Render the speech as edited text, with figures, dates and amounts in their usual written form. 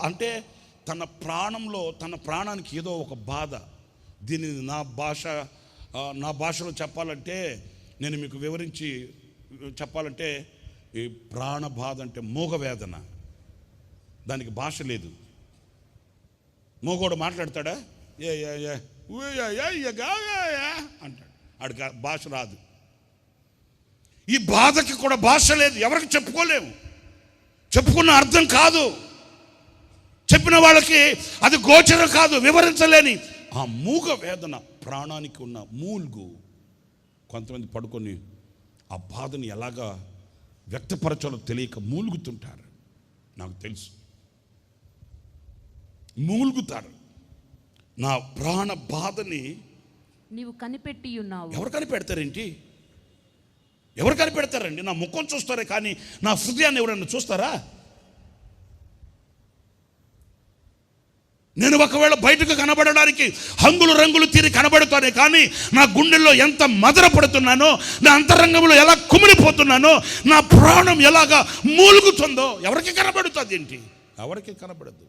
అంటే తన ప్రాణంలో, తన ప్రాణానికి ఏదో ఒక బాధ. దీనిని నా భాషలో చెప్పాలంటే, నేను మీకు వివరించి చెప్పాలంటే, ఈ ప్రాణ బాధ అంటే మూగవేదన. దానికి భాష లేదు. మూగోడు మాట్లాడతాడా? అంటాడు. ఆడికి భాష రాదు. ఈ బాధకి కూడా భాష లేదు. ఎవరికి చెప్పుకోలేము. చెప్పుకున్న అర్థం కాదు. చెప్పిన వాళ్ళకి అది గోచరం కాదు, వివరించలేని ఆ మూగ వేదన, ప్రాణానికి ఉన్న మూల్గు. కొంతమంది పడుకొని ఆ బాధని ఎలాగా వ్యక్తపరచాలో తెలియక మూలుగుతుంటారు. నాకు తెలుసు, మూలుగుతారు. నా ప్రాణ బాధని నీవు కనిపెట్టి ఉన్నావు. ఎవరు కనిపెడతారేంటి? ఎవరు కనిపెడతారండి? నా ముఖం చూస్తారే కానీ నా హృదయాన్ని ఎవరైనా చూస్తారా? నేను ఒకవేళ బయటకు కనబడడానికి హంగులు రంగులు తీరి కనబడుతానే కానీ నా గుండెల్లో ఎంత మదన పడుతున్నానో, నా అంతరంగంలో ఎలా కుమిలిపోతున్నానో, నా ప్రాణం ఎలాగా మూలుగుతుందో ఎవరికి కనబడుతుంది ఏంటి? ఎవరికి కనబడదు.